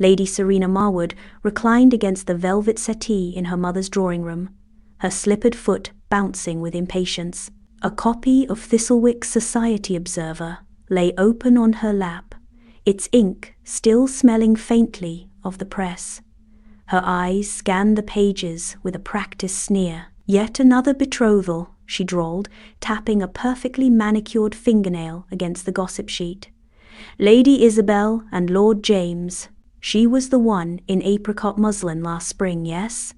Lady Serena Marwood reclined against the velvet settee in her mother's drawing room, her slippered foot bouncing with impatience. A copy of Thistlewick's Society Observer lay open on her lap, its ink still smelling faintly of the press. Her eyes scanned the pages with a practiced sneer. "Yet another betrothal," she drawled, tapping a perfectly manicured fingernail against the gossip sheet. "Lady Isabel and Lord James. She was the one in apricot muslin last spring, yes?"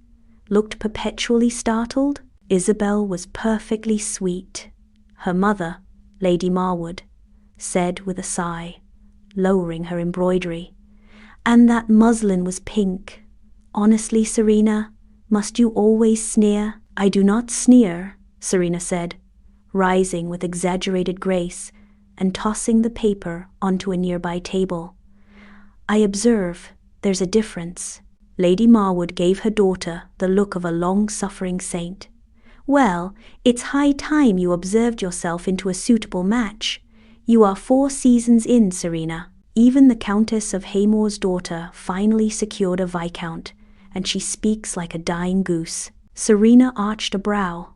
Looked perpetually startled. Isabel was perfectly sweet, her mother, Lady Marwood, said with a sigh, lowering her embroidery. "And that muslin was pink. Honestly, Serena, must you always sneer?" "I do not sneer," Serena said, rising with exaggerated grace and tossing the paper onto a nearby table. "I observe there's a difference." Lady Marwood gave her daughter the look of a long-suffering saint. "Well, it's high time you observed yourself into a suitable match. You are 4 seasons in, Serena." Even the Countess of Haymore's daughter finally secured a viscount, and she speaks like a dying goose. Serena arched a brow.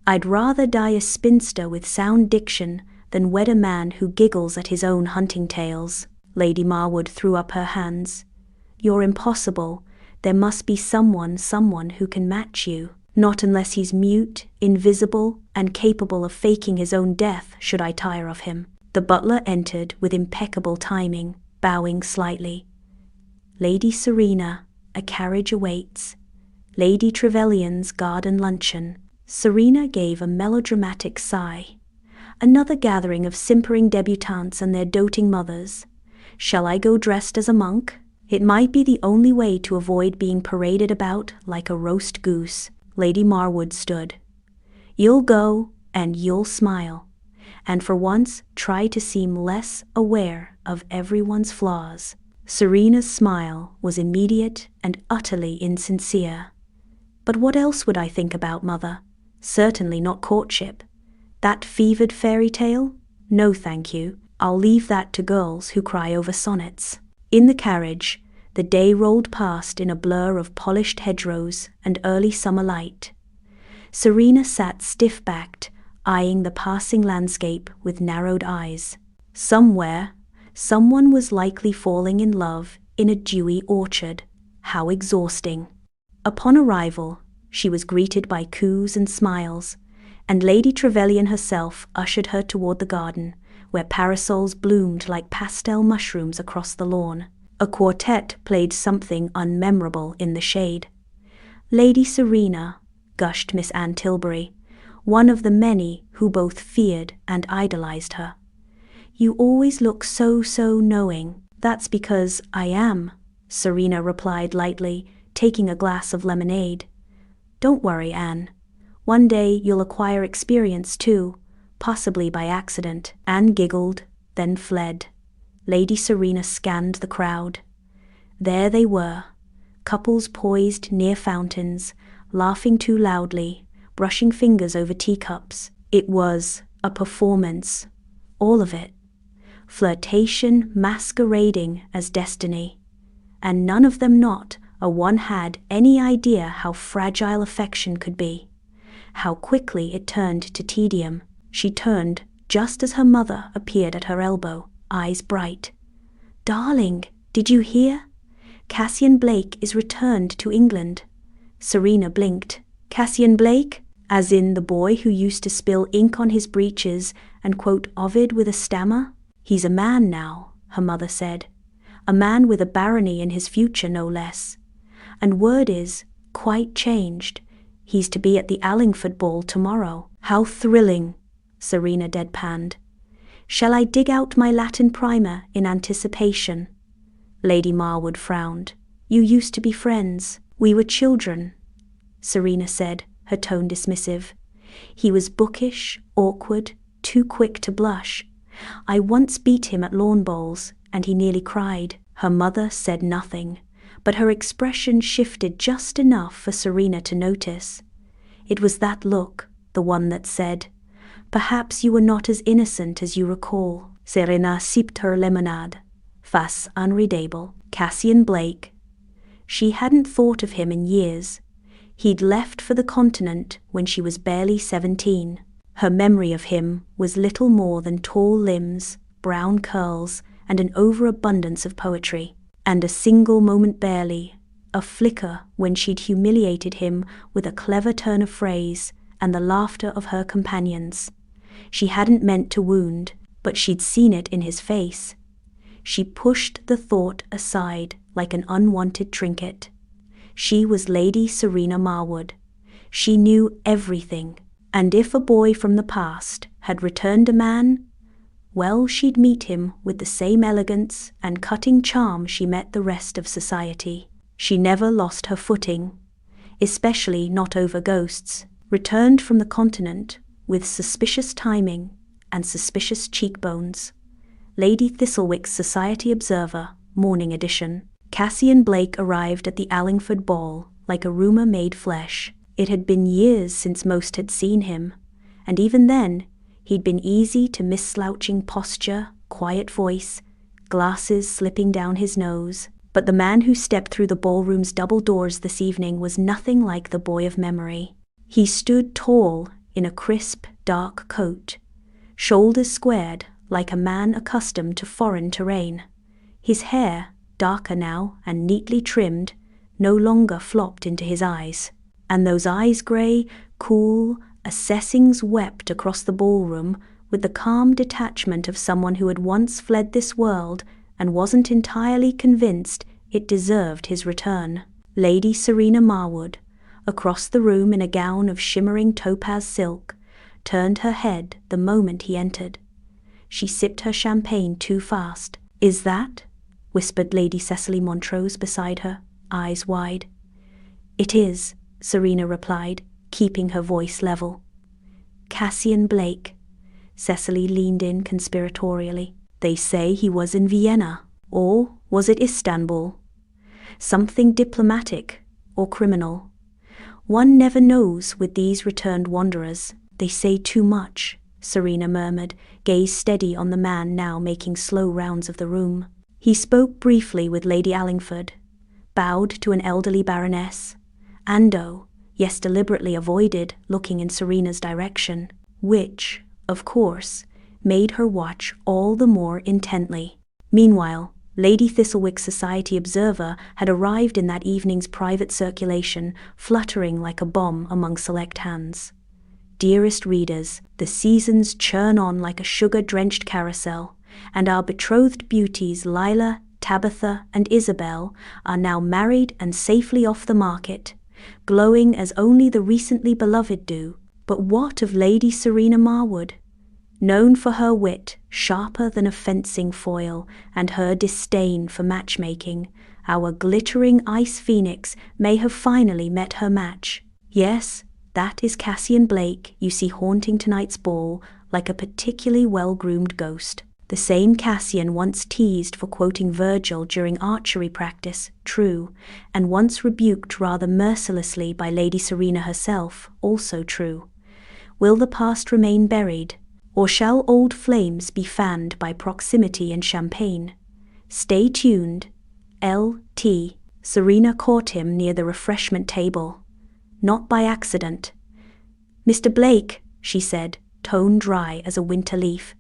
"I'd rather die a spinster with sound diction than wed a man who giggles at his own hunting tales." Lady Marwood threw up her hands. "You're impossible. There must be someone who can match you." "Not unless he's mute, invisible, and capable of faking his own death, should I tire of him." The butler entered with impeccable timing, bowing slightly. "Lady Serena, a carriage awaits. Lady Trevelyan's garden luncheon." Serena gave a melodramatic sigh. Another gathering of simpering debutantes and their doting mothers. "Shall I go dressed as a monk? It might be the only way to avoid being paraded about like a roast goose." Lady Marwood stood. "You'll go, and you'll smile, and for once try to seem less aware of everyone's flaws." Serena's smile was immediate and utterly insincere. "But what else would I think about, Mother? Certainly not courtship. That fevered fairy tale? No, thank you. I'll leave that to girls who cry over sonnets." In the carriage, the day rolled past in a blur of polished hedgerows and early summer light. Serena sat stiff-backed, eyeing the passing landscape with narrowed eyes. Somewhere, someone was likely falling in love in a dewy orchard. How exhausting. Upon arrival, she was greeted by coos and smiles, and Lady Trevelyan herself ushered her toward the garden, where parasols bloomed like pastel mushrooms across the lawn. A quartet played something unmemorable in the shade. "Lady Serena," gushed Miss Anne Tilbury, one of the many who both feared and idolized her. "You always look so knowing." "That's because I am," Serena replied lightly, taking a glass of lemonade. "Don't worry, Anne. One day you'll acquire experience too, possibly by accident." Anne giggled, then fled. Lady Serena scanned the crowd. There they were, couples poised near fountains, laughing too loudly, brushing fingers over teacups. It was a performance, all of it. Flirtation masquerading as destiny. And none of them not a one had any idea how fragile affection could be, how quickly it turned to tedium. She turned just as her mother appeared at her elbow, eyes bright. "Darling, did you hear? Cassian Blake is returned to England." Serena blinked. "Cassian Blake? As in the boy who used to spill ink on his breeches and quote Ovid with a stammer?" "He's a man now," her mother said. "A man with a barony in his future, no less. And word is, quite changed. He's to be at the Allingford ball tomorrow." "How thrilling," Serena deadpanned. "Shall I dig out my Latin primer in anticipation?" Lady Marwood frowned. "You used to be friends." "We were children," Serena said, her tone dismissive. "He was bookish, awkward, too quick to blush. I once beat him at lawn bowls, and he nearly cried." Her mother said nothing, but her expression shifted just enough for Serena to notice. It was that look, the one that said, "Perhaps you were not as innocent as you recall." Serena sipped her lemonade, face unreadable. Cassian Blake. She hadn't thought of him in years. He'd left for the continent when she was barely 17. Her memory of him was little more than tall limbs, brown curls, and an overabundance of poetry. And a single moment barely, a flicker when she'd humiliated him with a clever turn of phrase and the laughter of her companions. She hadn't meant to wound, but she'd seen it in his face. She pushed the thought aside like an unwanted trinket. She was Lady Serena Marwood. She knew everything, and if a boy from the past had returned a man, well, she'd meet him with the same elegance and cutting charm she met the rest of society. She never lost her footing, especially not over ghosts. Returned from the continent with suspicious timing and suspicious cheekbones. Lady Thistlewick's Society Observer, Morning Edition. Cassian Blake arrived at the Allingford ball like a rumour made flesh. It had been years since most had seen him, and even then, he'd been easy to misslouching posture, quiet voice, glasses slipping down his nose. But the man who stepped through the ballroom's double doors this evening was nothing like the boy of memory. He stood tall in a crisp, dark coat, shoulders squared like a man accustomed to foreign terrain. His hair, darker now and neatly trimmed, no longer flopped into his eyes. And those eyes grey, cool, assessings wept across the ballroom with the calm detachment of someone who had once fled this world and wasn't entirely convinced it deserved his return. Lady Serena Marwood, across the room in a gown of shimmering topaz silk, turned her head the moment he entered. She sipped her champagne too fast. "Is that?" whispered Lady Cecily Montrose beside her, eyes wide. "It is," Serena replied, keeping her voice level. "Cassian Blake." Cecily leaned in conspiratorially. "They say he was in Vienna. Or was it Istanbul? Something diplomatic or criminal. One never knows with these returned wanderers. They say too much," Serena murmured, gaze steady on the man now making slow rounds of the room. He spoke briefly with Lady Allingford, bowed to an elderly baroness, and yes, deliberately avoided looking in Serena's direction, which, of course, made her watch all the more intently. Meanwhile, Lady Thistlewick's Society Observer had arrived in that evening's private circulation, fluttering like a bomb among select hands. Dearest readers, the seasons churn on like a sugar-drenched carousel, and our betrothed beauties Lila, Tabitha, and Isabel are now married and safely off the market, glowing as only the recently beloved do. But what of Lady Serena Marwood? Known for her wit, sharper than a fencing foil, and her disdain for matchmaking, our glittering ice phoenix may have finally met her match. Yes, that is Cassian Blake you see haunting tonight's ball like a particularly well-groomed ghost. The same Cassian once teased for quoting Virgil during archery practice, true, and once rebuked rather mercilessly by Lady Serena herself, also true. Will the past remain buried, or shall old flames be fanned by proximity and champagne? Stay tuned. L.T. Serena caught him near the refreshment table. Not by accident. "Mr. Blake," she said, tone dry as a winter leaf.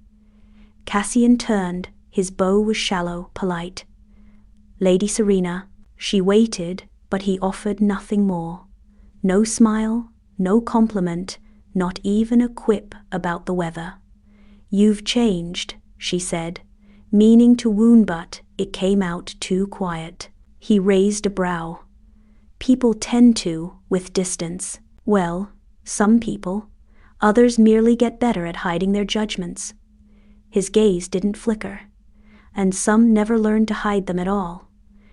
Cassian turned, his bow was shallow, polite. "Lady Serena." She waited, but he offered nothing more. No smile, no compliment, not even a quip about the weather. "You've changed," she said, meaning to wound, but it came out too quiet. He raised a brow. "People tend to, with distance. Well, some people. Others merely get better at hiding their judgments." His gaze didn't flicker. "And some never learn to hide them at all."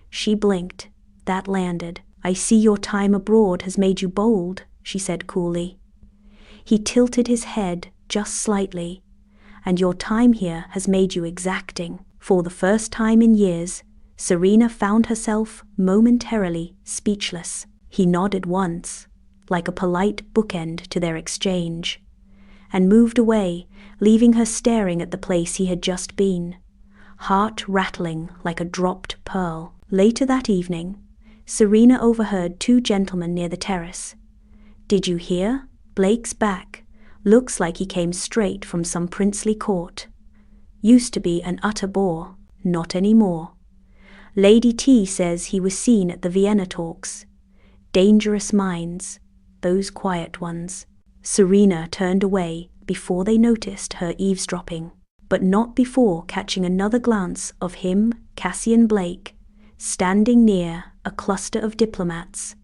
She blinked. That landed. "I see your time abroad has made you bold," she said coolly. He tilted his head just slightly. "And your time here has made you exacting." For the first time in years, Serena found herself momentarily speechless. He nodded once, like a polite bookend to their exchange, and moved away, leaving her staring at the place he had just been. heart rattling like a dropped pearl. Later that evening, Serena overheard two gentlemen near the terrace. "Did you hear? Blake's back. Looks like he came straight from some princely court. Used to be an utter bore, not anymore. Lady T says he was seen at the Vienna talks. Dangerous minds, those quiet ones." Serena turned away before they noticed her eavesdropping, but not before catching another glance of him, Cassian Blake, standing near a cluster of diplomats,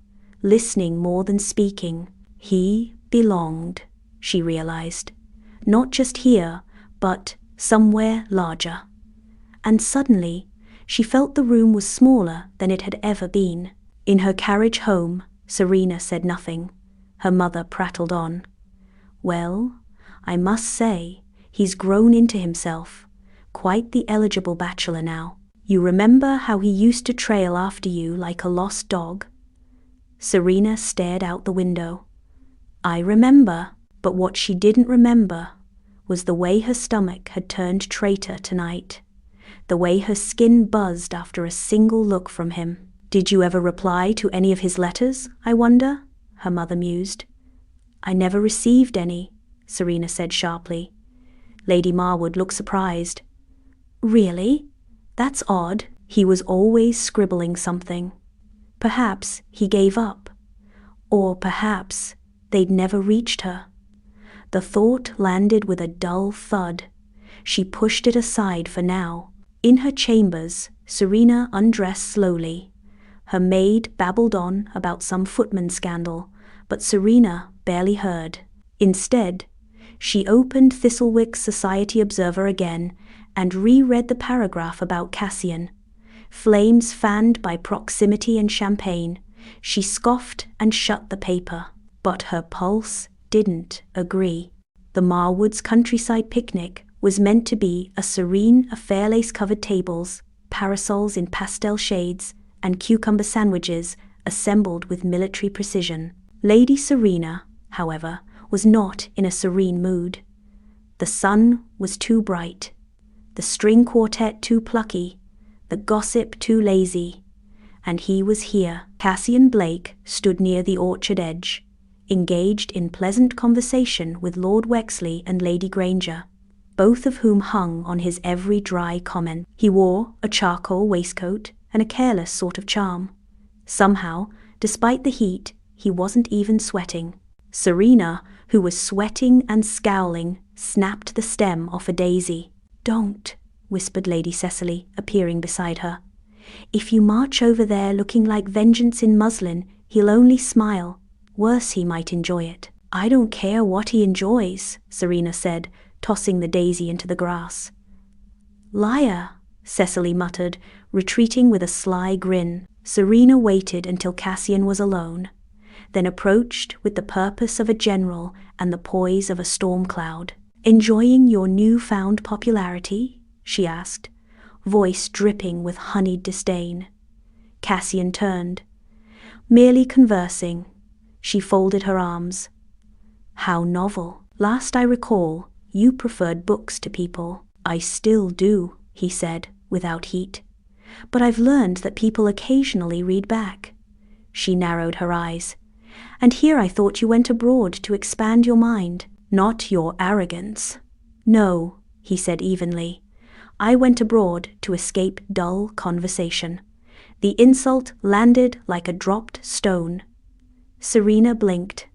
listening more than speaking. He belonged, she realized, not just here, but somewhere larger. And suddenly, she felt the room was smaller than it had ever been. In her carriage home, Serena said nothing. Her mother prattled on. "Well, I must say, he's grown into himself. Quite the eligible bachelor now. You remember how he used to trail after you like a lost dog?" Serena stared out the window. "I remember," but what she didn't remember was the way her stomach had turned traitor tonight, the way her skin buzzed after a single look from him. "Did you ever reply to any of his letters, I wonder?" her mother mused. "I never received any," Serena said sharply. Lady Marwood looked surprised. "Really? That's odd. He was always scribbling something. Perhaps he gave up. Or perhaps they'd never reached her." The thought landed with a dull thud. She pushed it aside for now. In her chambers, Serena undressed slowly. Her maid babbled on about some footman scandal, but Serena barely heard. Instead, she opened Thistlewick's Society Observer again and reread the paragraph about Cassian. Flames fanned by proximity and champagne, she scoffed and shut the paper. But her pulse didn't agree. The Marwoods' countryside picnic was meant to be a serene affair, lace-covered tables, parasols in pastel shades, and cucumber sandwiches assembled with military precision. Lady Serena, however, was not in a serene mood. The sun was too bright, the string quartet too plucky, the gossip too lazy, and he was here. Cassian Blake stood near the orchard edge, engaged in pleasant conversation with Lord Wexley and Lady Granger, both of whom hung on his every dry comment. He wore a charcoal waistcoat and a careless sort of charm. Somehow, despite the heat, he wasn't even sweating. Serena, who was sweating and scowling, snapped the stem off a daisy. "Don't," whispered Lady Cecily, appearing beside her. "If you march over there looking like vengeance in muslin, he'll only smile. Worse, he might enjoy it." "I don't care what he enjoys," Serena said, tossing the daisy into the grass. "Liar," Cecily muttered, retreating with a sly grin. Serena waited until Cassian was alone, then approached with the purpose of a general and the poise of a storm cloud. "Enjoying your new-found popularity?" she asked, voice dripping with honeyed disdain. Cassian turned. "Merely conversing." She folded her arms. "How novel. Last I recall, you preferred books to people." "I still do," he said, without heat. "But I've learned that people occasionally read back." She narrowed her eyes. "And here I thought you went abroad to expand your mind." "Not your arrogance." "No," he said evenly. "I went abroad to escape dull conversation." The insult landed like a dropped stone. Serena blinked.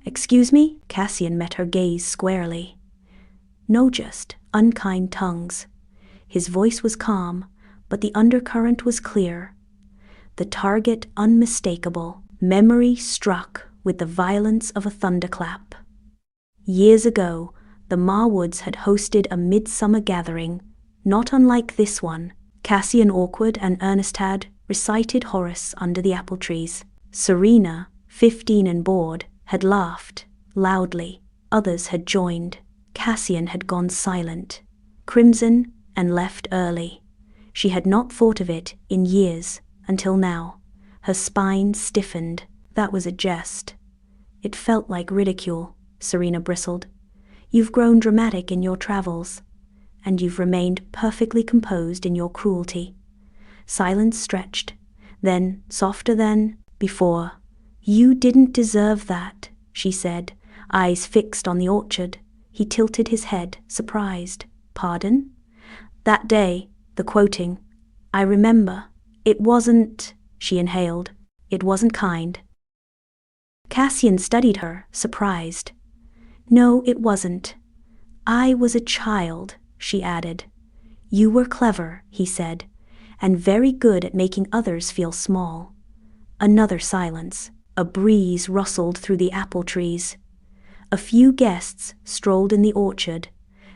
"Excuse me?" Cassian met her gaze squarely. "No, just unkind tongues." His voice was calm, but the undercurrent was clear. The target unmistakable. Memory struck with the violence of a thunderclap. Years ago, the Marwoods had hosted a midsummer gathering, not unlike this one. Cassian, awkward and earnest, had recited Horace under the apple trees. Serena, 15 and bored, had laughed loudly. Others had joined. Cassian had gone silent, crimson, and left early. She had not thought of it in years, until now. Her spine stiffened. That was a jest. "It felt like ridicule," Serena bristled. "You've grown dramatic in your travels." and you've remained perfectly composed in your cruelty." Silence stretched, then softer than before. "You didn't deserve that," she said, eyes fixed on the orchard. He tilted his head, surprised. "Pardon?" "That day, the quoting. I remember. It wasn't," she inhaled. "It wasn't kind." Cassian studied her, surprised. "No, it wasn't. I was a child," she added. "You were clever," he said, "and very good at making others feel small." Another silence. A breeze rustled through the apple trees. A few guests strolled in the orchard,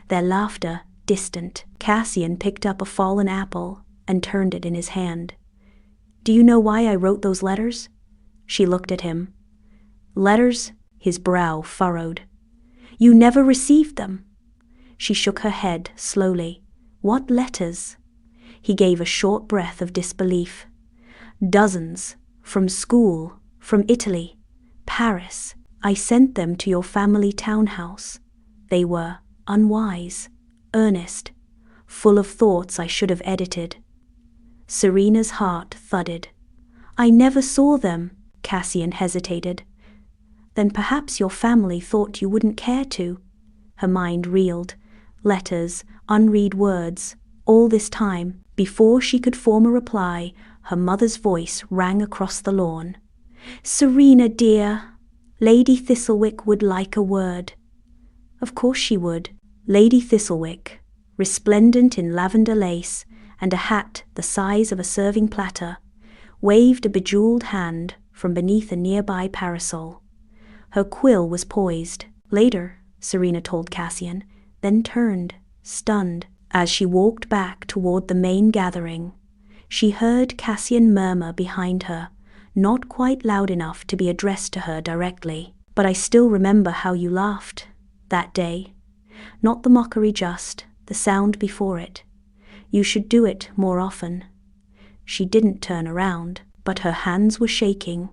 their laughter distant. Cassian picked up a fallen apple and turned it in his hand. "Do you know why I wrote those letters?" She looked at him. "Letters?" His brow furrowed. "You never received them." She shook her head slowly. "What letters?" He gave a short breath of disbelief. "Dozens. From school, from Italy, Paris. I sent them to your family townhouse. They were unwise, earnest, full of thoughts I should have edited." Serena's heart thudded. "I never saw them." Cassian hesitated. "Then perhaps your family thought you wouldn't care to." Her mind reeled. Letters, unread words. All this time, before she could form a reply, her mother's voice rang across the lawn. "Serena, dear, Lady Thistlewick would like a word." Of course she would. Lady Thistlewick, resplendent in lavender lace and a hat the size of a serving platter, waved a bejeweled hand from beneath a nearby parasol. Her quill was poised. "Later," Serena told Cassian, then turned, stunned. As she walked back toward the main gathering, she heard Cassian murmur behind her, not quite loud enough to be addressed to her directly. "But I still remember how you laughed that day. Not the mockery just, the sound before it. You should do it more often." She didn't turn around, but her hands were shaking.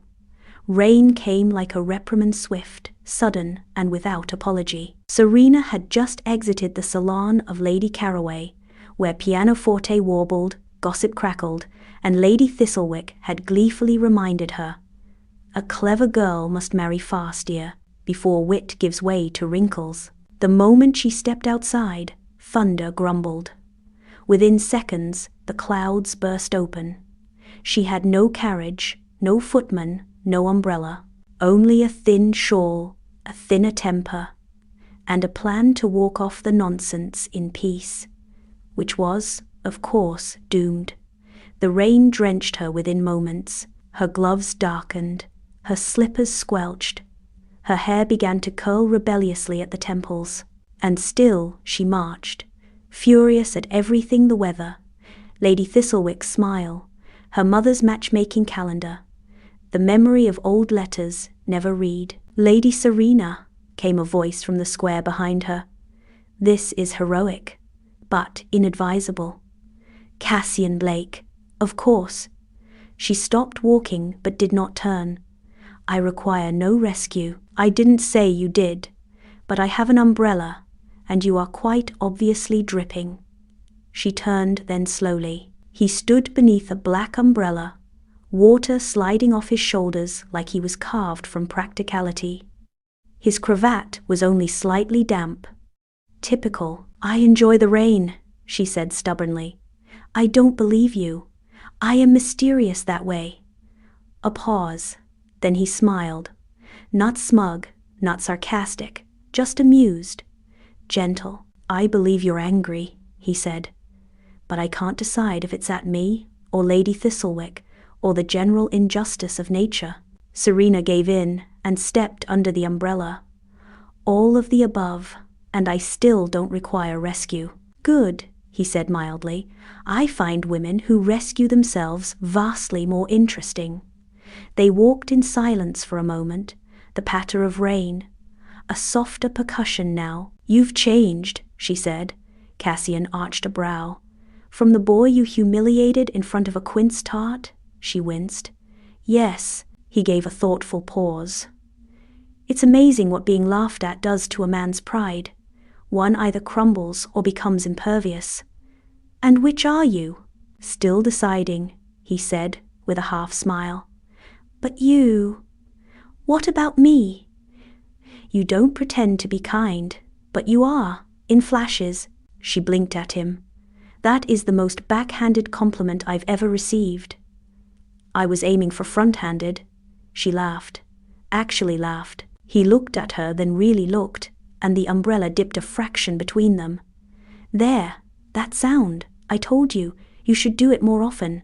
Rain came like a reprimand, swift, sudden, and without apology. Serena had just exited the salon of Lady Caraway, where pianoforte warbled, gossip crackled, and Lady Thistlewick had gleefully reminded her, "A clever girl must marry fast, dear, before wit gives way to wrinkles." The moment she stepped outside, thunder grumbled. Within seconds, the clouds burst open. She had no carriage, no footman, no umbrella, only a thin shawl, a thinner temper, and a plan to walk off the nonsense in peace, which was, of course, doomed. The rain drenched her within moments. Her gloves darkened, her slippers squelched, her hair began to curl rebelliously at the temples, and still she marched, furious at everything, the weather, Lady Thistlewick's smile, her mother's matchmaking calendar, the memory of old letters never read. "Lady Serena," came a voice from the square behind her. "This is heroic, but inadvisable." "Cassian Blake, of course." She stopped walking but did not turn. "I require no rescue." "I didn't say you did, but I have an umbrella, and you are quite obviously dripping." She turned then slowly. He stood beneath a black umbrella, water sliding off his shoulders like he was carved from practicality. His cravat was only slightly damp. "Typical." "I enjoy the rain," she said stubbornly. "I don't believe you. I am mysterious that way." A pause. Then he smiled. Not smug, not sarcastic, just amused. Gentle. "I believe you're angry," he said. "But I can't decide if it's at me, or Lady Thistlewick, or the general injustice of nature." Serena gave in and stepped under the umbrella. "All of the above, and I still don't require rescue." "Good," he said mildly. "I find women who rescue themselves vastly more interesting." They walked in silence for a moment, the patter of rain, a softer percussion now. "You've changed," she said. Cassian arched a brow. "From the boy you humiliated in front of a quince tart?" She winced. "Yes." He gave a thoughtful pause. "It's amazing what being laughed at does to a man's pride. One either crumbles or becomes impervious. And which are you? Still deciding, he said, with a half smile. But you… What about me? You don't pretend to be kind, but you are, in flashes. She blinked at him. That is the most backhanded compliment I've ever received. I was aiming for front-handed. She laughed. Actually laughed. He looked at her, then really looked, and the umbrella dipped a fraction between them. There, that sound. I told you, you should do it more often.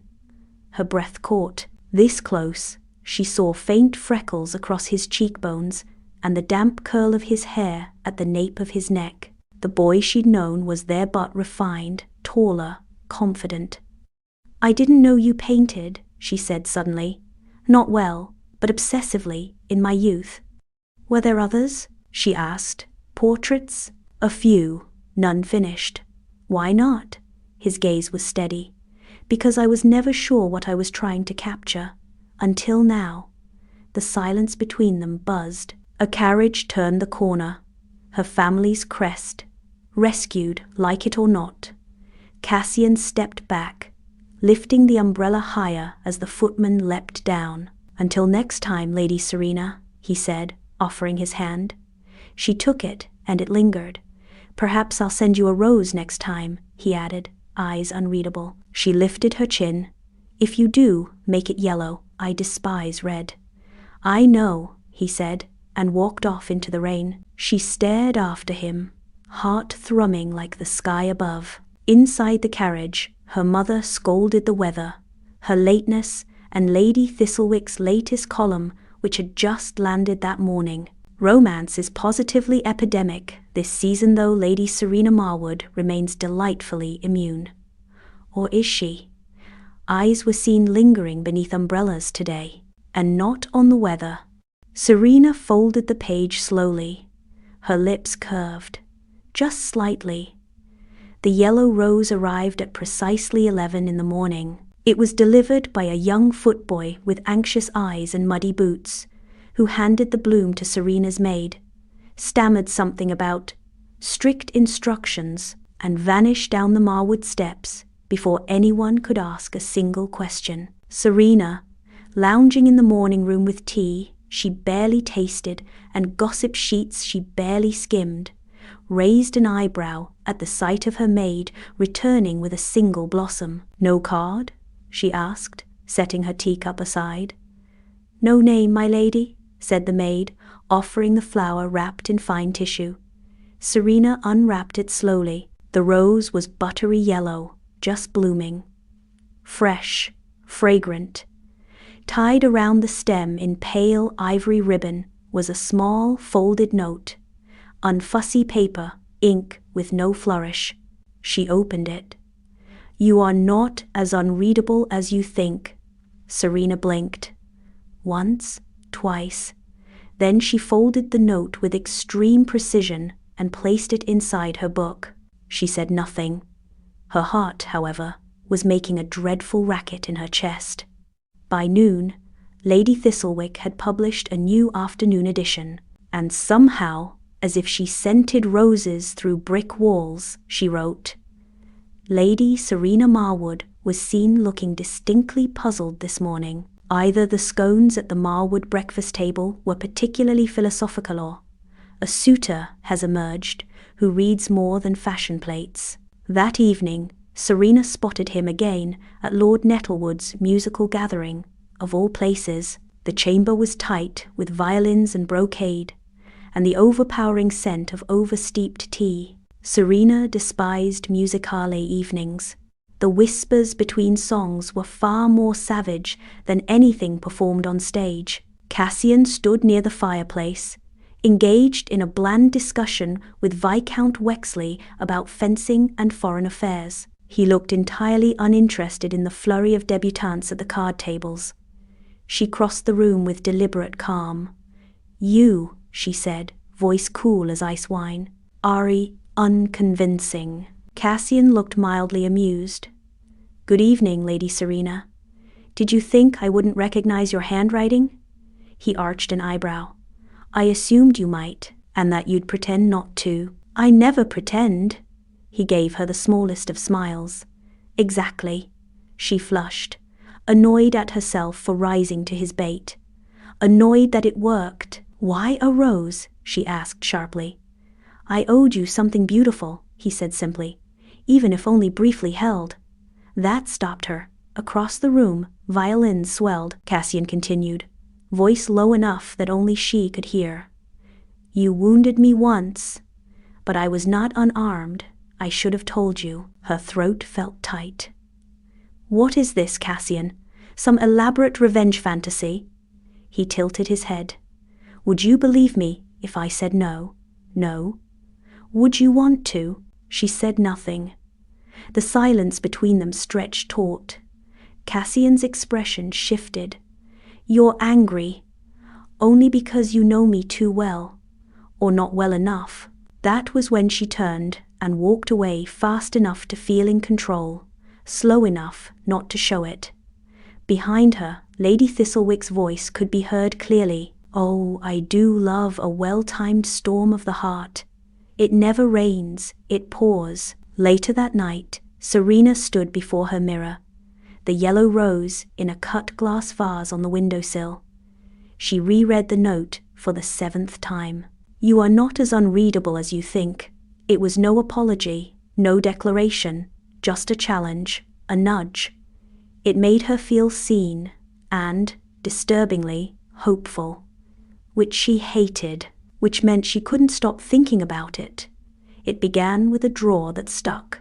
Her breath caught. This close, she saw faint freckles across his cheekbones and the damp curl of his hair at the nape of his neck. The boy she'd known was there but refined, taller, confident. I didn't know you painted, she said suddenly. Not well, but obsessively, in my youth. Were there others? She asked. Portraits? A few, none finished. Why not? His gaze was steady. Because I was never sure what I was trying to capture. Until now. The silence between them buzzed. A carriage turned the corner. Her family's crest. Rescued, like it or not. Cassian stepped back, lifting the umbrella higher as the footman leapt down. Until next time, Lady Serena, he said, offering his hand. She took it, and it lingered. Perhaps I'll send you a rose next time, he added, eyes unreadable. She lifted her chin. If you do, make it yellow. I despise red. I know, he said, and walked off into the rain. She stared after him, heart thrumming like the sky above. Inside the carriage, her mother scolded the weather, her lateness, and Lady Thistlewick's latest column, which had just landed that morning. Romance is positively epidemic this season, though Lady Serena Marwood remains delightfully immune. Or is she? Eyes were seen lingering beneath umbrellas today, and not on the weather. Serena folded the page slowly, her lips curved, just slightly. The yellow rose arrived at precisely 11 in the morning. It was delivered by a young footboy with anxious eyes and muddy boots, who handed the bloom to Serena's maid, stammered something about strict instructions, and vanished down the Marwood steps before anyone could ask a single question. Serena, lounging in the morning room with tea she barely tasted and gossip sheets she barely skimmed, raised an eyebrow at the sight of her maid returning with a single blossom. No card? She asked, setting her teacup aside. No name, my lady, said the maid, offering the flower wrapped in fine tissue. Serena unwrapped it slowly. The rose was buttery yellow, just blooming. Fresh, fragrant. Tied around the stem in pale ivory ribbon was a small folded note. Unfussy paper, ink with no flourish. She opened it. You are not as unreadable as you think. Serena blinked. Once, twice. Then she folded the note with extreme precision and placed it inside her book. She said nothing. Her heart, however, was making a dreadful racket in her chest. By noon, Lady Thistlewick had published a new afternoon edition, and somehow, as if she scented roses through brick walls, she wrote, Lady Serena Marwood was seen looking distinctly puzzled this morning. Either the scones at the Marwood breakfast table were particularly philosophical, or a suitor has emerged who reads more than fashion plates. That evening, Serena spotted him again at Lord Nettlewood's musical gathering. Of all places, the chamber was tight with violins and brocade, and the overpowering scent of oversteeped tea. Serena despised musicale evenings. The whispers between songs were far more savage than anything performed on stage. Cassian stood near the fireplace, engaged in a bland discussion with Viscount Wexley about fencing and foreign affairs. He looked entirely uninterested in the flurry of debutantes at the card tables. She crossed the room with deliberate calm. You, she said, voice cool as ice wine, are unconvincing. Cassian looked mildly amused. Good evening, Lady Serena. Did you think I wouldn't recognize your handwriting? He arched an eyebrow. I assumed you might, and that you'd pretend not to. I never pretend. He gave her the smallest of smiles. Exactly. She flushed, annoyed at herself for rising to his bait. Annoyed that it worked. Why a rose? She asked sharply. I owed you something beautiful, he said simply, even if only briefly held. That stopped her. Across the room, violins swelled, Cassian continued, voice low enough that only she could hear. You wounded me once, but I was not unarmed. I should have told you. Her throat felt tight. What is this, Cassian? Some elaborate revenge fantasy? He tilted his head. Would you believe me if I said no? No? Would you want to? She said nothing. The silence between them stretched taut. Cassian's expression shifted. You're angry, only because you know me too well, or not well enough. That was when she turned and walked away fast enough to feel in control, slow enough not to show it. Behind her, Lady Thistlewick's voice could be heard clearly. Oh, I do love a well-timed storm of the heart. It never rains, it pours. Later that night, Serena stood before her mirror, the yellow rose in a cut glass vase on the windowsill. She reread the note for the 7th time. You are not as unreadable as you think. It was no apology, no declaration, just a challenge, a nudge. It made her feel seen and, disturbingly, hopeful, which she hated, which meant she couldn't stop thinking about it. It began with a drawer that stuck.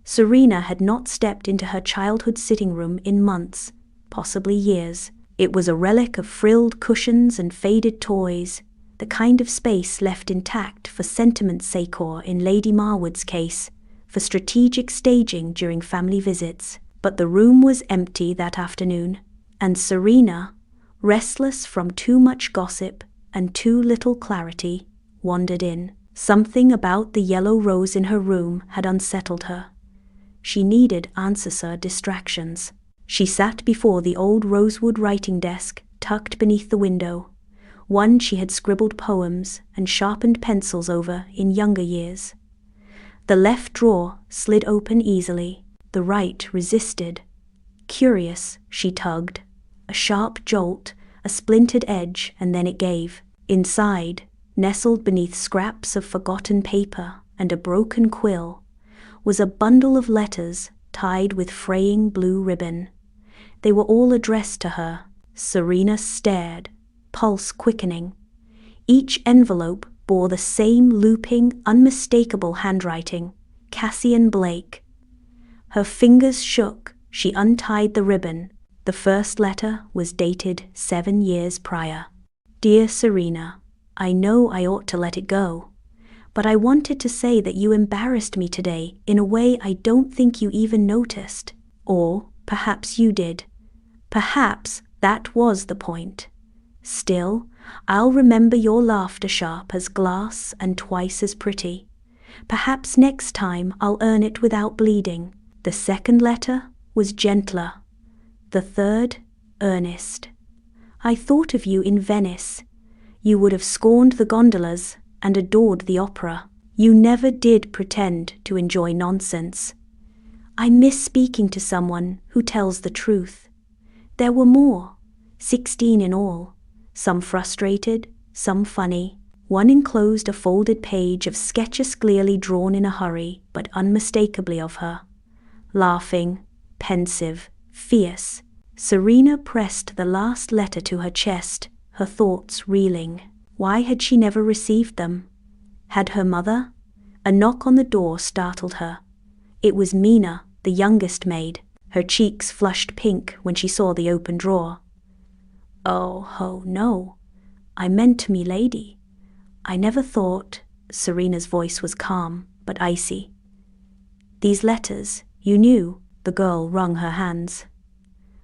Serena had not stepped into her childhood sitting room in months, possibly years. It was a relic of frilled cushions and faded toys, the kind of space left intact for sentiment decor in Lady Marwood's case, for strategic staging during family visits. But the room was empty that afternoon, and Serena, restless from too much gossip and too little clarity, wandered in. Something about the yellow rose in her room had unsettled her. She needed answer distractions. She sat before the old rosewood writing desk tucked beneath the window, one she had scribbled poems and sharpened pencils over in younger years. The left drawer slid open easily, the right resisted. Curious, she tugged. A sharp jolt, a splintered edge, and then it gave. Inside, nestled beneath scraps of forgotten paper and a broken quill, was a bundle of letters tied with fraying blue ribbon. They were all addressed to her. Serena stared, pulse quickening. Each envelope bore the same looping, unmistakable handwriting, Cassian Blake. Her fingers shook. She untied the ribbon. The first letter was dated 7 years prior. Dear Serena, I know I ought to let it go, but I wanted to say that you embarrassed me today in a way I don't think you even noticed. Or perhaps you did. Perhaps that was the point. Still, I'll remember your laughter sharp as glass and twice as pretty. Perhaps next time I'll earn it without bleeding. The second letter was gentler. The third, earnest. I thought of you in Venice. You would have scorned the gondolas and adored the opera. You never did pretend to enjoy nonsense. I miss speaking to someone who tells the truth. There were more, 16 in all, some frustrated, some funny. One enclosed a folded page of sketches clearly drawn in a hurry, but unmistakably of her. Laughing, pensive, fierce, Serena pressed the last letter to her chest, her thoughts reeling. Why had she never received them? Had her mother? A knock on the door startled her. It was Mina, the youngest maid. Her cheeks flushed pink when she saw the open drawer. Oh, no. I meant me lady. I never thought. Serena's voice was calm, but icy. These letters, you knew, the girl wrung her hands.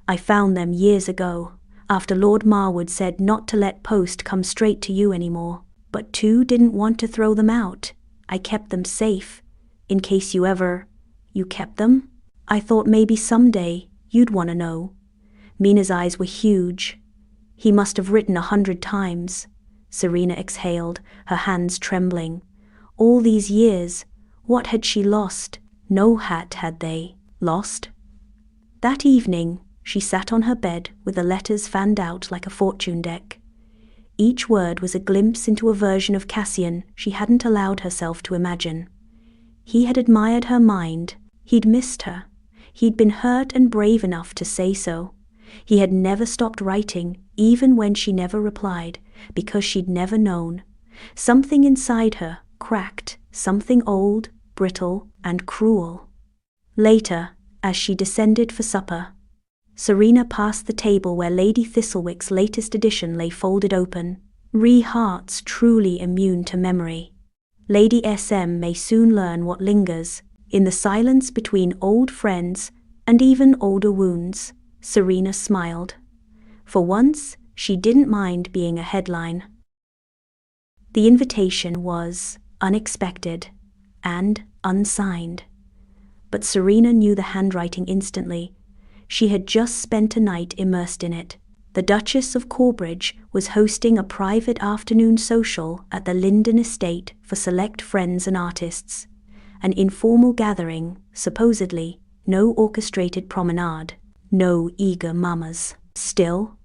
I found them years ago, after Lord Marwood said not to let post come straight to you anymore. But two didn't want to throw them out. I kept them safe, in case you ever... You kept them? I thought maybe someday you'd want to know. Mina's eyes were huge. He must have written 100 times. Serena exhaled, her hands trembling. All these years, what had she lost? No hat had they lost. That evening, she sat on her bed with the letters fanned out like a fortune deck. Each word was a glimpse into a version of Cassian she hadn't allowed herself to imagine. He had admired her mind, he'd missed her, he'd been hurt and brave enough to say so. He had never stopped writing, even when she never replied, because she'd never known. Something inside her cracked, something old, brittle, and cruel. Later, as she descended for supper, Serena passed the table where Lady Thistlewick's latest edition lay folded open, hearts truly immune to memory. Lady SM may soon learn what lingers in the silence between old friends and even older wounds. Serena smiled. For once, she didn't mind being a headline. The invitation was unexpected and unsigned. But Serena knew the handwriting instantly. She had just spent a night immersed in it. The Duchess of Corbridge was hosting a private afternoon social at the Linden estate for select friends and artists. An informal gathering, supposedly, no orchestrated promenade, no eager mamas. Still,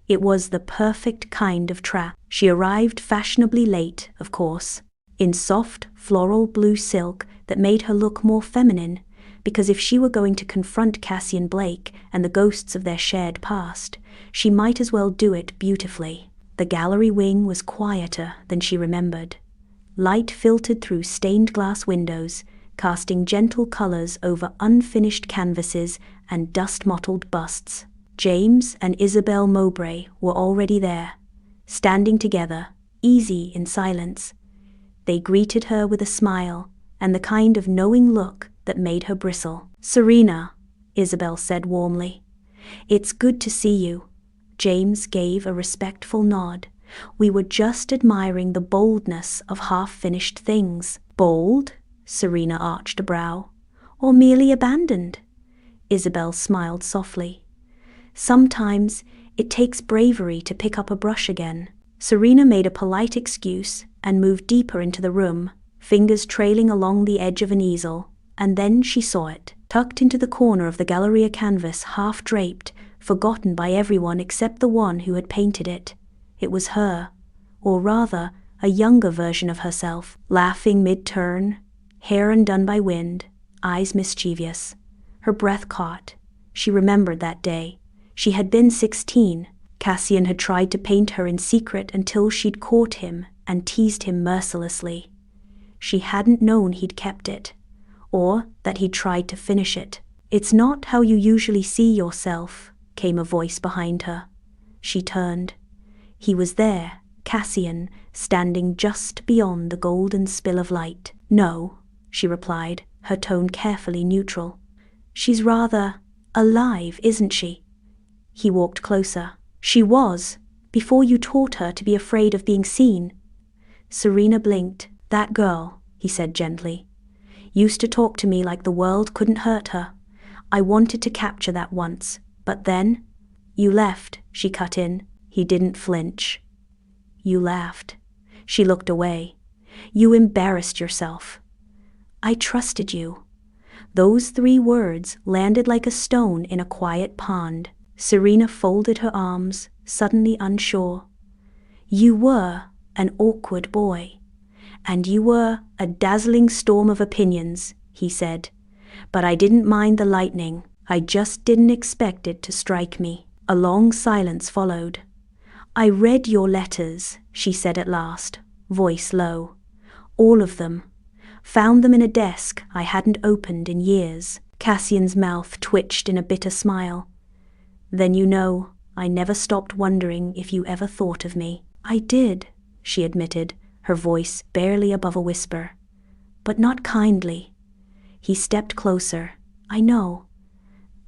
it was the perfect kind of trap. She arrived fashionably late, of course, in soft, floral blue silk that made her look more feminine, because if she were going to confront Cassian Blake and the ghosts of their shared past, she might as well do it beautifully. The gallery wing was quieter than she remembered. Light filtered through stained glass windows, casting gentle colors over unfinished canvases and dust-mottled busts. James and Isabel Mowbray were already there, standing together, easy in silence. They greeted her with a smile and the kind of knowing look that made her bristle. "Serena," Isabel said warmly. "It's good to see you." James gave a respectful nod. "We were just admiring the boldness of half-finished things." "Bold?" Serena arched a brow. "Or merely abandoned?" Isabel smiled softly. "Sometimes it takes bravery to pick up a brush again." Serena made a polite excuse and moved deeper into the room, fingers trailing along the edge of an easel. And then she saw it, tucked into the corner of the Galleria canvas, half-draped, forgotten by everyone except the one who had painted it. It was her, or rather, a younger version of herself, laughing mid-turn, hair undone by wind, eyes mischievous. Her breath caught. She remembered that day. She had been 16. Cassian had tried to paint her in secret until she'd caught him and teased him mercilessly. She hadn't known he'd kept it, or that he'd tried to finish it. "It's not how you usually see yourself," came a voice behind her. She turned. He was there, Cassian, standing just beyond the golden spill of light. "No," she replied, her tone carefully neutral. "She's rather alive, isn't she?" He walked closer. "She was, before you taught her to be afraid of being seen." Serena blinked. "That girl," he said gently, "used to talk to me like the world couldn't hurt her. I wanted to capture that once, but then—" "You left," she cut in. He didn't flinch. "You laughed." She looked away. "You embarrassed yourself." "I trusted you." Those 3 words landed like a stone in a quiet pond. Serena folded her arms, suddenly unsure. "You were an awkward boy. And you were a dazzling storm of opinions," he said. "But I didn't mind the lightning. I just didn't expect it to strike me." A long silence followed. "I read your letters," she said at last, voice low. "All of them. Found them in a desk I hadn't opened in years." Cassian's mouth twitched in a bitter smile. "Then you know, I never stopped wondering if you ever thought of me." "I did," she admitted, her voice barely above a whisper. "But not kindly." He stepped closer. "I know.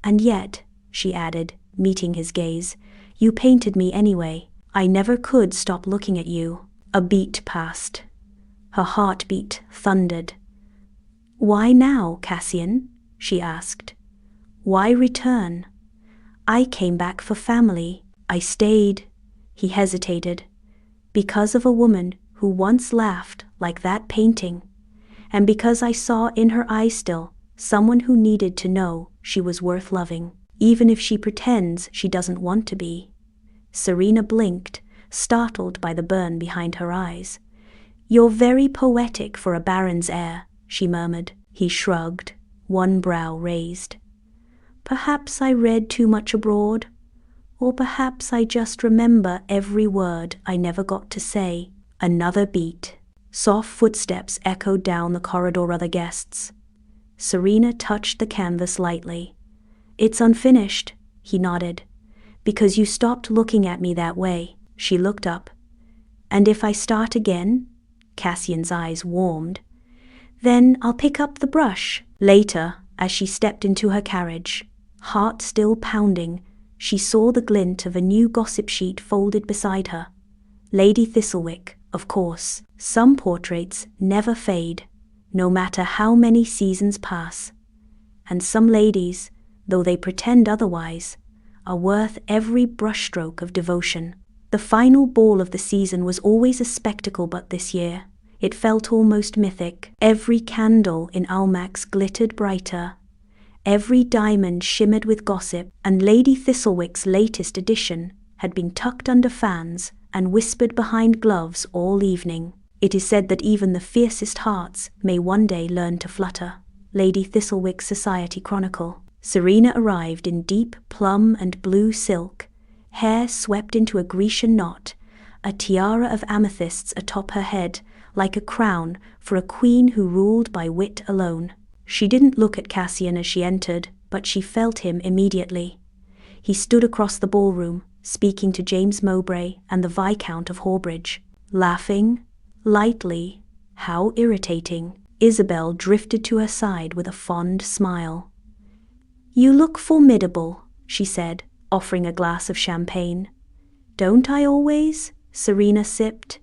And yet," she added, meeting his gaze, "you painted me anyway. I never could stop looking at you." A beat passed. Her heartbeat thundered. "Why now, Cassian?" she asked. "Why return?" "I came back for family. I stayed," he hesitated, "because of a woman who once laughed like that painting." And because I saw in her eyes still someone who needed to know she was worth loving, even if she pretends she doesn't want to be. Serena blinked, startled by the burn behind her eyes. "You're very poetic for a baron's heir," she murmured. He shrugged, one brow raised. "Perhaps I read too much abroad, or perhaps I just remember every word I never got to say." Another beat. Soft footsteps echoed down the corridor. Other guests. Serena touched the canvas lightly. "It's unfinished," he nodded. "Because you stopped looking at me that way." She looked up. "And if I start again?" Cassian's eyes warmed. "Then I'll pick up the brush." Later, as she stepped into her carriage, heart still pounding, she saw the glint of a new gossip sheet folded beside her. Lady Thistlewick, of course. Some portraits never fade, no matter how many seasons pass. And some ladies, though they pretend otherwise, are worth every brushstroke of devotion. The final ball of the season was always a spectacle, but this year it felt almost mythic. Every candle in Almack's glittered brighter. Every diamond shimmered with gossip, and Lady Thistlewick's latest edition had been tucked under fans and whispered behind gloves all evening. It is said that even the fiercest hearts may one day learn to flutter. Lady Thistlewick's Society Chronicle. Serena arrived in deep plum and blue silk, hair swept into a Grecian knot, a tiara of amethysts atop her head, like a crown for a queen who ruled by wit alone. She didn't look at Cassian as she entered, but she felt him immediately. He stood across the ballroom, speaking to James Mowbray and the Viscount of Hawbridge. Laughing, lightly, how irritating. Isabel drifted to her side with a fond smile. "You look formidable," she said, offering a glass of champagne. "Don't I always?" Serena sipped.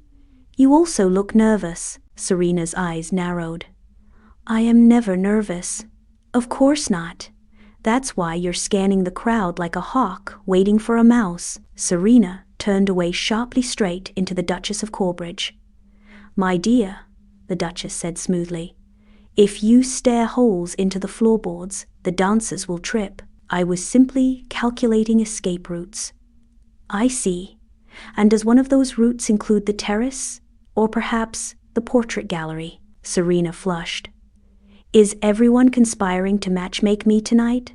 "You also look nervous." Serena's eyes narrowed. "I am never nervous." "Of course not. That's why you're scanning the crowd like a hawk waiting for a mouse." Serena turned away sharply straight into the Duchess of Corbridge. "My dear," the Duchess said smoothly, "if you stare holes into the floorboards, the dancers will trip. I was simply calculating escape routes." "I see. And does one of those routes include the terrace? Or perhaps the portrait gallery?" Serena flushed. "Is everyone conspiring to matchmake me tonight?"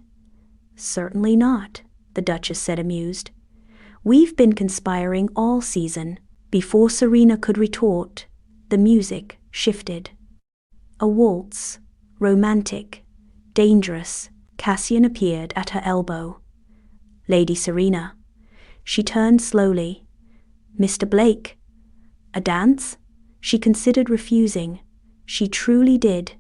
"Certainly not," the Duchess said, amused. "We've been conspiring all season." Before Serena could retort, the music shifted. A waltz, romantic, dangerous. Cassian appeared at her elbow. "Lady Serena." She turned slowly. "Mr. Blake." "A dance?" She considered refusing. She truly did.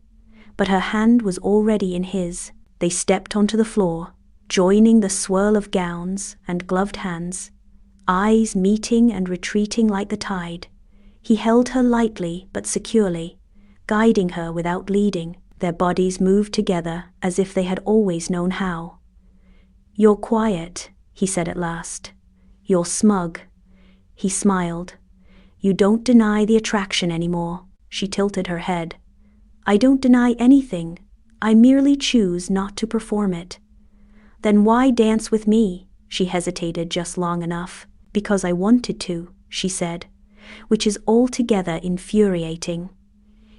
But her hand was already in his. They stepped onto the floor, joining the swirl of gowns and gloved hands, eyes meeting and retreating like the tide. He held her lightly but securely, guiding her without leading. Their bodies moved together as if they had always known how. "You're quiet," he said at last. "You're smug." He smiled. "You don't deny the attraction anymore." She tilted her head. "I don't deny anything. I merely choose not to perform it." "Then why dance with me?" She hesitated just long enough. "Because I wanted to," she said, "which is altogether infuriating."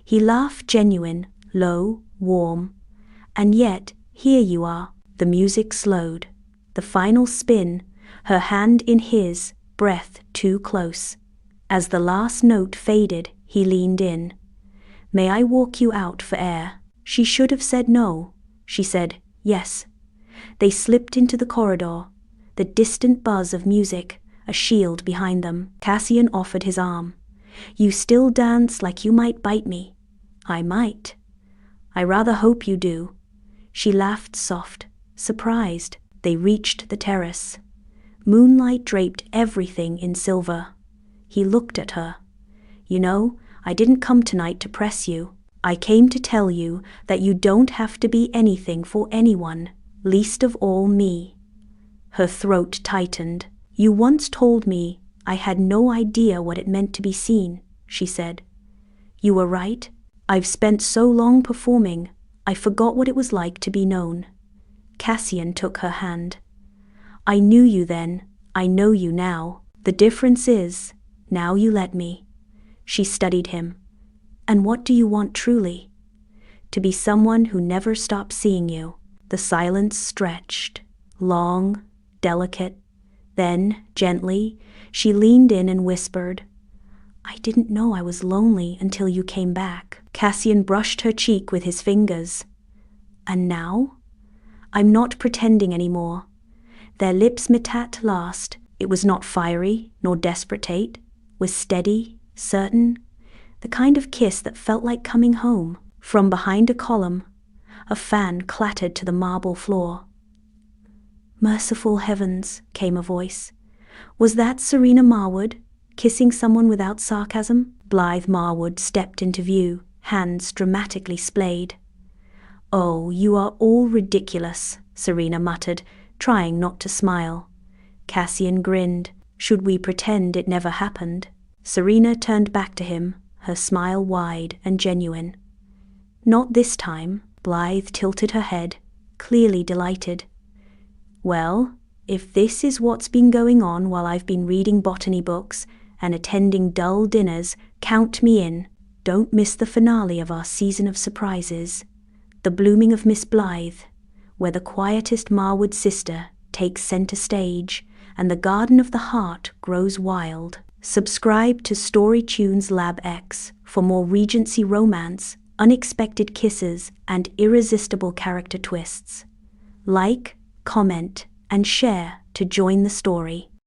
He laughed, genuine, low, warm. "And yet, here you are." The music slowed. The final spin, her hand in his, breath too close. As the last note faded, he leaned in. "May I walk you out for air?" She should have said no. She said yes. They slipped into the corridor, the distant buzz of music, a shield behind them. Cassian offered his arm. "You still dance like you might bite me." "I might." "I rather hope you do." She laughed soft, surprised. They reached the terrace. Moonlight draped everything in silver. He looked at her. "You know, I didn't come tonight to press you. I came to tell you that you don't have to be anything for anyone, least of all me." Her throat tightened. "You once told me I had no idea what it meant to be seen," she said. "You were right. I've spent so long performing, I forgot what it was like to be known. Cassian took her hand. I knew you then, I know you now. The difference is, now you let me. She studied him. And what do you want truly? To be someone who never stops seeing you. The silence stretched, long, delicate. Then, gently, she leaned in and whispered, I didn't know I was lonely until you came back. Cassian brushed her cheek with his fingers. And now? I'm not pretending anymore. Their lips met at last. It was not fiery, nor desperate, was steady, certain, the kind of kiss that felt like coming home. From behind a column, a fan clattered to the marble floor. Merciful heavens, came a voice. Was that Serena Marwood, kissing someone without sarcasm? Blythe Marwood stepped into view, hands dramatically splayed. Oh, you are all ridiculous, Serena muttered, trying not to smile. Cassian grinned. Should we pretend it never happened? Serena turned back to him, her smile wide and genuine. Not this time. Blythe tilted her head, clearly delighted. Well, if this is what's been going on while I've been reading botany books and attending dull dinners, count me in. Don't miss the finale of our season of surprises, The Blooming of Miss Blythe, where the quietest Marwood sister takes center stage and the garden of the heart grows wild. Subscribe to StoryTunesLabX for more Regency romance, unexpected kisses, and irresistible character twists. Like, comment, and share to join the story.